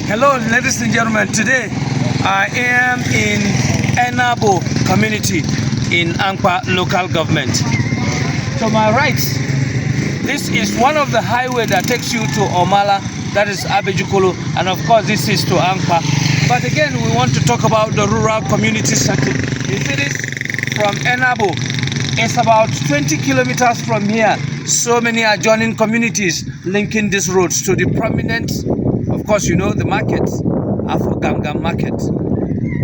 Hello, ladies and gentlemen. Today I am in ENABO community in Ankpa local government. To my right, this is one of the highway that takes you to Omala, that is Abejukolo, and of course this is to Ankpa. But again, we want to talk about the rural community setting. You see this from ENABO. It's about 20 kilometers from here. So many adjoining communities linking these roads to the prominent, of course, you know, the market, AFORGAMGAM market.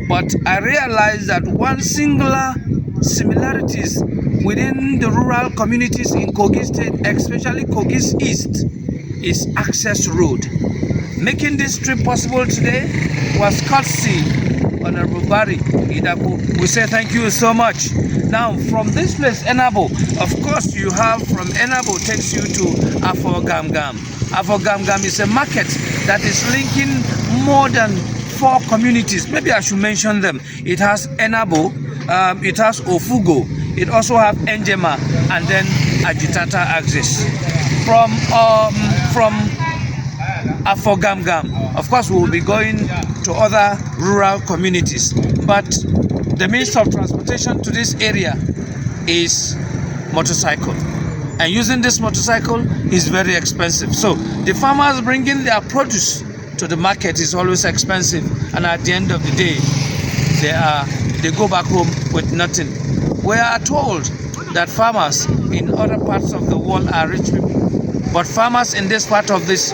But I realized that one singular similarities within the rural communities in Kogi State, especially Kogi East, is access road. Making this trip possible today was courtesy Honorable Barry Idaku. We say thank you so much. Now, from this place, ENABO, of course, you have from ENABO takes you to AFORGAMGAM. AFORGAMGAM is a market that is linking more than 4 communities. Maybe I should mention them. It has ENABO, it has Ofugo, it also has Njema, and then AJITATA axis. From AFORGAMGAM, of course, we will be going to other rural communities, but the means of transportation to this area is motorcycle, and using this motorcycle is very expensive. So the farmers bringing their produce to the market is always expensive, and at the end of the day they go back home with nothing. We are told that farmers in other parts of the world are rich people, but farmers in this part of this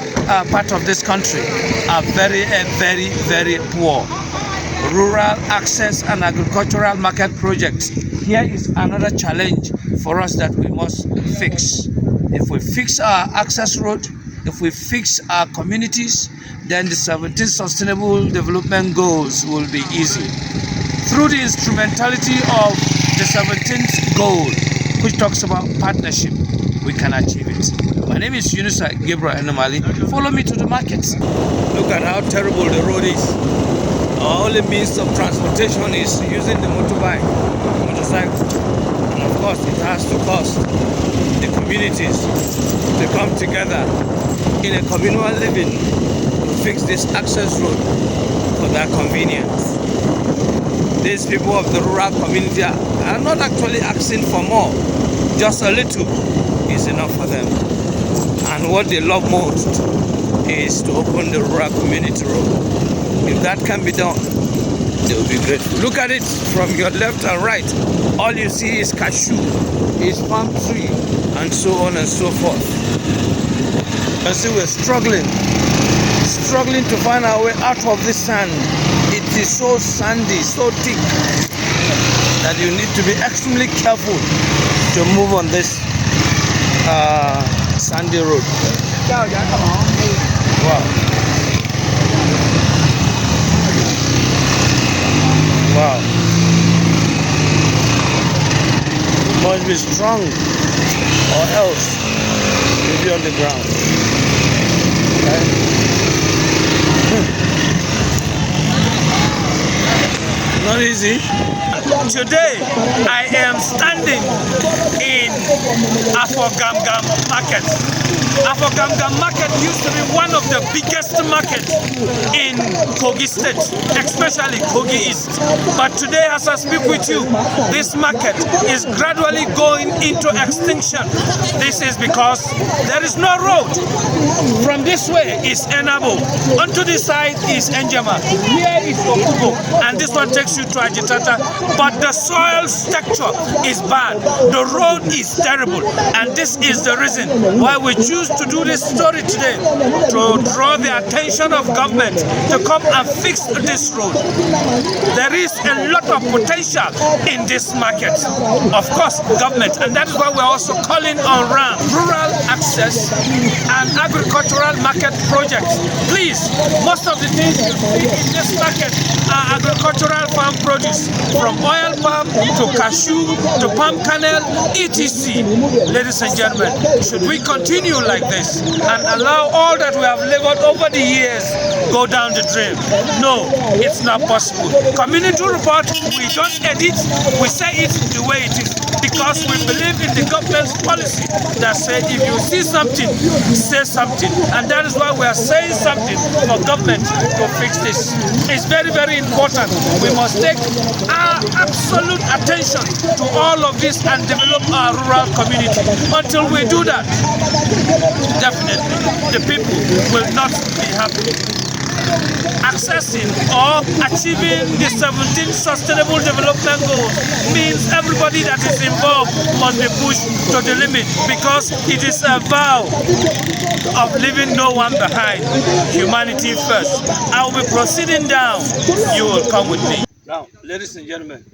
country are very, very poor. Rural access and agricultural market projects. Here is another challenge for us that we must fix. If we fix our access road, if we fix our communities, then the 17 Sustainable Development Goals will be easy. Through the instrumentality of the 17th goal, which talks about partnership, we can achieve it. My name is Yunusa Gabriel Enomali. Follow me to the market. Look at how terrible the road is. Our only means of transportation is using the motorcycle. And of course, it has to cost the communities to come together in a communal living to fix this access road for their convenience. These people of the rural community are not actually asking for more. Just a little is enough for them. And what they love most is to open the rural community road. If that can be done, they will be grateful. Look at it from your left and right. All you see is cashew, is palm tree, and so on and so forth. And see, we're struggling to find our way out of this sand. It is so sandy, so thick, that you need to be extremely careful to move on this sandy road. Wow. Wow. Must be strong, or else you'll be on the ground. Okay? Not easy. Today I am standing in AFORGAMGAM market. AFORGAMGAM market used to be one of the biggest markets in Kogi State, especially Kogi East. But today, as I speak with you, this market is gradually going into extinction. This is because there is no road. From this way is ENABO. Onto this side is Njema. Here is Ofugo. And this one takes you to AJITATA. But the soil structure is bad. The road is terrible. And this is the reason why we choose to do this story today, to draw the attention of government to come and fix this road. There is a lot of potential in this market. Of course, government, and that is why we're also calling on rural access and agricultural market projects. Please, most of the things you see in this market are agricultural farm produce, from oil palm to cashew to palm kernel, etc. Ladies and gentlemen, should we continue like this and allow all that we have labored over the years go down the drain? No, it's not possible. Community report, we don't edit, we say it the way it is. because we believe in the government's policy that said if you see something, say something. And that is why we are saying something for government to fix this. It's very, very important. We must take our absolute attention to all of this and develop our rural community. Until we do that, definitely the people will not be happy. Accessing or achieving the 17 Sustainable Development Goals means everybody that is involved must be pushed to the limit, because it is a vow of leaving no one behind. Humanity first. I will be proceeding down. You will come with me. Now, ladies and gentlemen,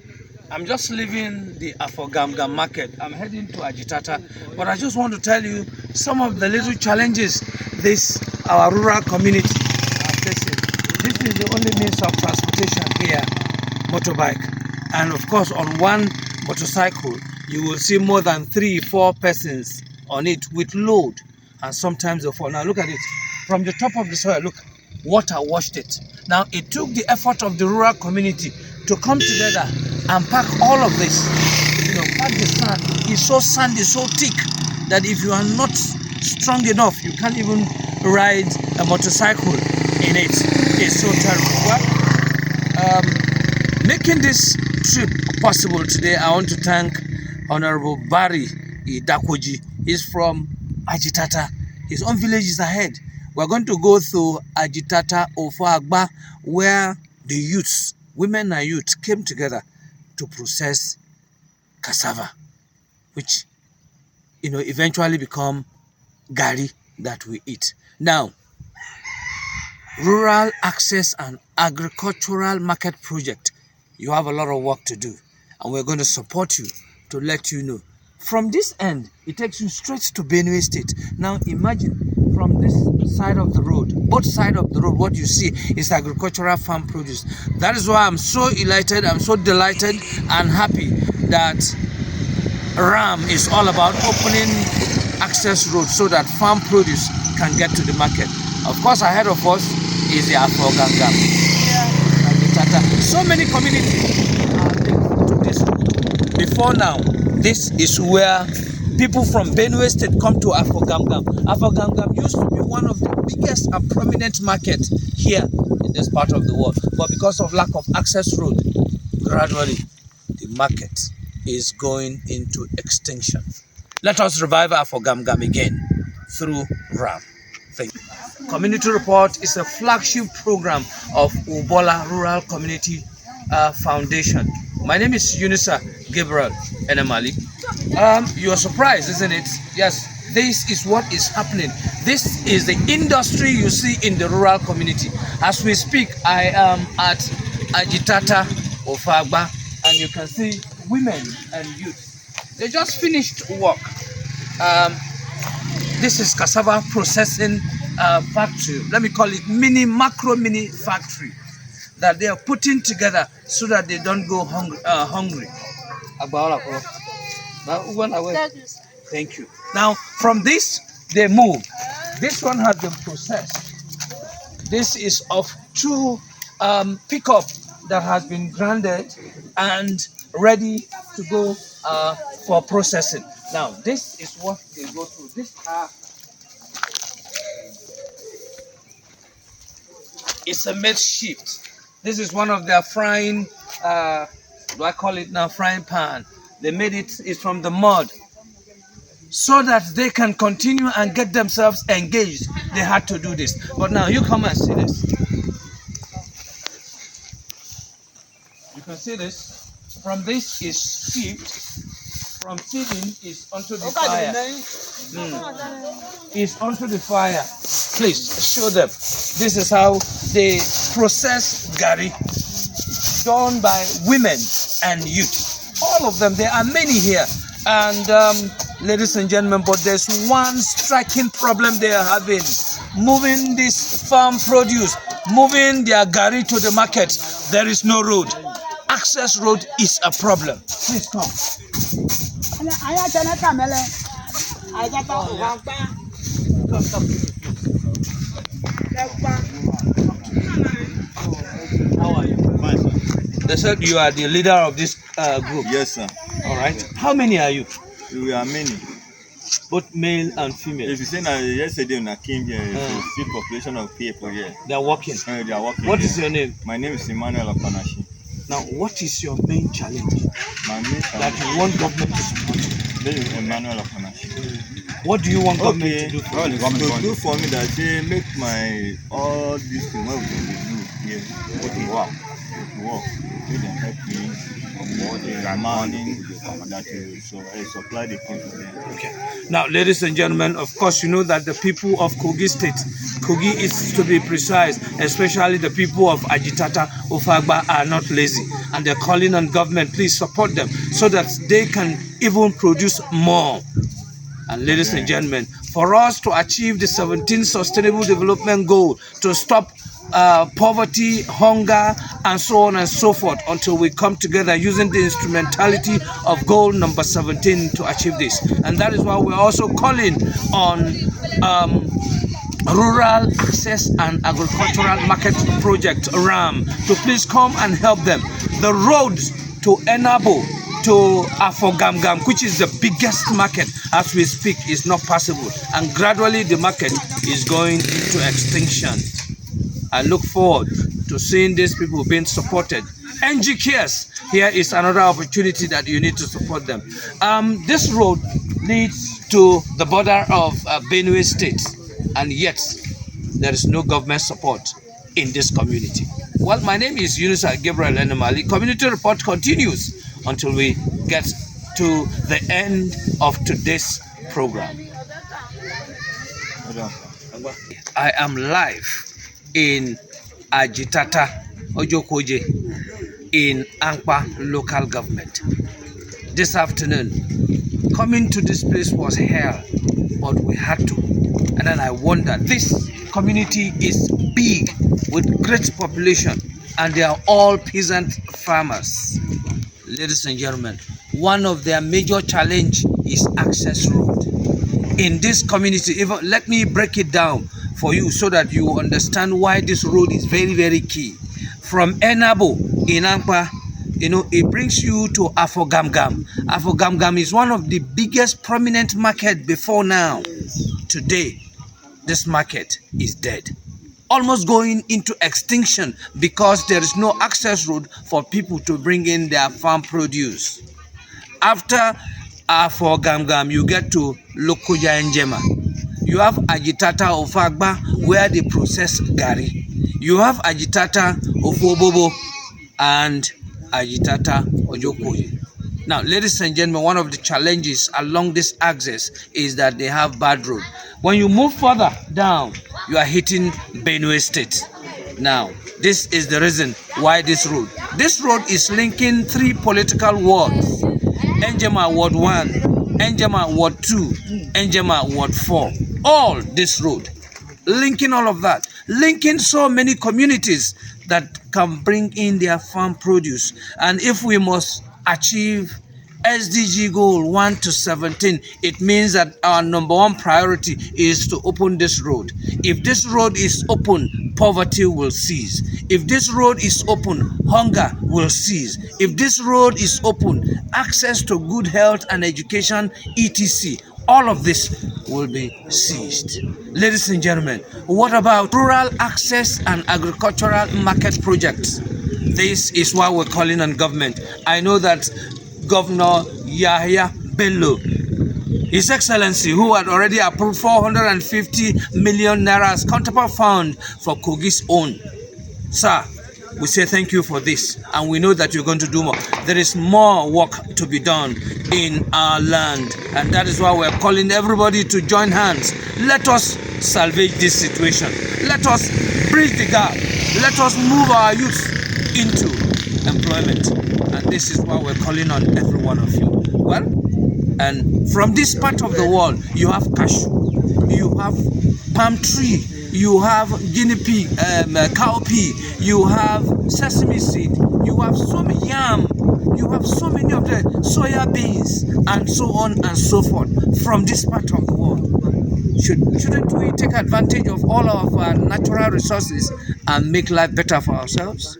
I'm just leaving the AFORGAMGAM market. I'm heading to AJITATA, but I just want to tell you some of the little challenges our rural community are facing. This is the only means of transportation here, motorbike. And of course, on one motorcycle, you will see more than 3-4 persons on it with load, and sometimes they fall. Now look at it. From the top of the soil, look, water washed it. Now it took the effort of the rural community to come together and pack all of this. You know, pack the sand. It's so sandy, so thick, that if you are not strong enough, you can't even ride a motorcycle in it. It's so terrible. Well, making this trip possible today, I want to thank Honorable Barry Idakwoji. He's from AJITATA. His own village is ahead. We're going to go through AJITATA Ofagba, where the youths, women and youth, came together to process cassava, which, you know, eventually become gari that we eat. Now, rural access and agricultural market project, you have a lot of work to do, and we're going to support you to let you know. From this end, it takes you straight to Benue State. Now imagine, from this side of the road, both sides of the road, what you see is agricultural farm produce. That is why I'm so elated, I'm so delighted and happy that RAM is all about opening access roads so that farm produce can get to the market. Of course, ahead of us is the AFORGAMGAM. So many communities are linked to this road. Before now, this is where people from Benue State come to AFORGAMGAM. AFORGAMGAM used to be one of the biggest and prominent markets here in this part of the world. But because of lack of access road, gradually the market is going into extinction. Let us revive AFORGAMGAM again through RAM. Thank you. Community Report is a flagship program of Ubola Rural Community Foundation. My name is Yunisa Gabriel Enemali. You are surprised, isn't it? Yes, this is what is happening. This is the industry you see in the rural community. As we speak, I am at AJITATA Ofagba, and you can see women and youth. They just finished work. This is cassava processing factory. Let me call it mini factory that they are putting together so that they don't go hungry. Thank you. Now, from this, they move. This one has been processed. This is of 2 pickup that has been grounded and ready to go for processing. Now, this is what they go through. This is a makeshift. This is one of their frying, do I call it now frying pan? They made it's from the mud, so that they can continue and get themselves engaged. They had to do this. But now you come and see this. You can see this. From this is shift. From feeding is onto the fire. Is onto the fire. Please show them. This is how they process gari, done by women and youth. All of them. There are many here. And ladies and gentlemen, but there's one striking problem they are having. Moving this farm produce, moving their gari to the market. There is no road. Access road is a problem. Please come. How are you? Fine, sir. They said you are the leader of this group. Yes, sir. All right. How many are you? We are many. Both male and female. If you say that yesterday when I came here, it's a big population of people here. They are working. They are working. What is your name? My name is Emmanuel Opanashi. Now, what is your main challenge My main that you want government to support? This is Emmanuel Opanashi. What do you want government to do for you? To do for me that say make my all these things what we do here. Work. Make them help me. Demanding that I supply the people. Okay. Now, ladies and gentlemen, of course, you know that the people of Kogi State, Kogi is to be precise, especially the people of AJITATA, Ofagba, are not lazy, and they're calling on government, please support them so that they can even produce more. And ladies and gentlemen, for us to achieve the 17th Sustainable Development Goal, to stop poverty, hunger, and so on and so forth, until we come together using the instrumentality of goal number 17 to achieve this. And that is why we're also calling on Rural Access and Agricultural Market Project, RAM, to please come and help them. The roads to ENABO, to AFORGAMGAM, which is the biggest market as we speak, is not possible. And gradually the market is going into extinction. I look forward to seeing these people being supported. NG Cares, here is another opportunity that you need to support them. This road leads to the border of Benue State, and yet there is no government support in this community. Well, my name is Yunusa Gabriel Enemali. Community report continues until we get to the end of today's program. I am live in AJITATA Ojokoje in Ankpa local government. This afternoon, coming to this place was hell, but we had to. And then I wonder, this community is big with great population, and they are all peasant farmers. Ladies and gentlemen, one of their major challenge is access road. In this community, even let me break it down for you so that you understand why this road is very, very key. From ENABO in Ankpa, you know, it brings you to AFORGAMGAM. AFORGAMGAM is one of the biggest prominent market before now. Today, this market is dead, almost going into extinction because there is no access road for people to bring in their farm produce. After AFORGAMGAM, you get to Lokoja Njema. You have AJITATA of Agba, where they process gari. You have AJITATA of Obobo and AJITATA Ojokoye. Now, ladies and gentlemen, one of the challenges along this axis is that they have bad road. When you move further down, you are hitting Benue State. Now, this is the reason why this road is linking 3 political wards: Njema Ward 1, Njema Ward 2, Njema Ward 4. All this road, linking all of that, linking so many communities that can bring in their farm produce. And if we must achieve SDG goal 1 to 17, it means that our number 1 priority is to open this road. If this road is open, poverty will cease. If this road is open, hunger will cease. If this road is open, access to good health and education, etc., all of this will be seized. Ladies and gentlemen, what about rural access and agricultural market projects? This is why we're calling on government. I know that Governor Yahya Bello, His Excellency, who had already approved 450 million naira as counterpart fund for Kogi's own. Sir, we say thank you for this, and we know that you're going to do more. There is more work to be done in our land, and that is why we're calling everybody to join hands. Let us salvage this situation. Let us bridge the gap. Let us move our youth into employment, and this is why we're calling on every one of you. Well, and from this part of the world, you have cashew, you have palm tree, you have guinea pig, cowpea, you have sesame seed, you have some yam, you have so many of the soya beans, and so on and so forth from this part of the world. Shouldn't we take advantage of all of our natural resources and make life better for ourselves?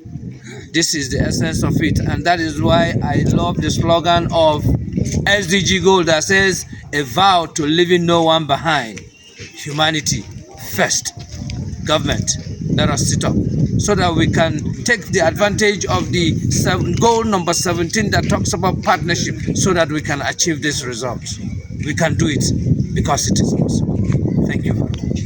This is the essence of it, and that is why I love the slogan of SDG goal that says, a vow to leaving no one behind. Humanity first. Government, let us sit up so that we can take the advantage of the goal number 17 that talks about partnership, so that we can achieve this result. We can do it because it is possible. Thank you very much.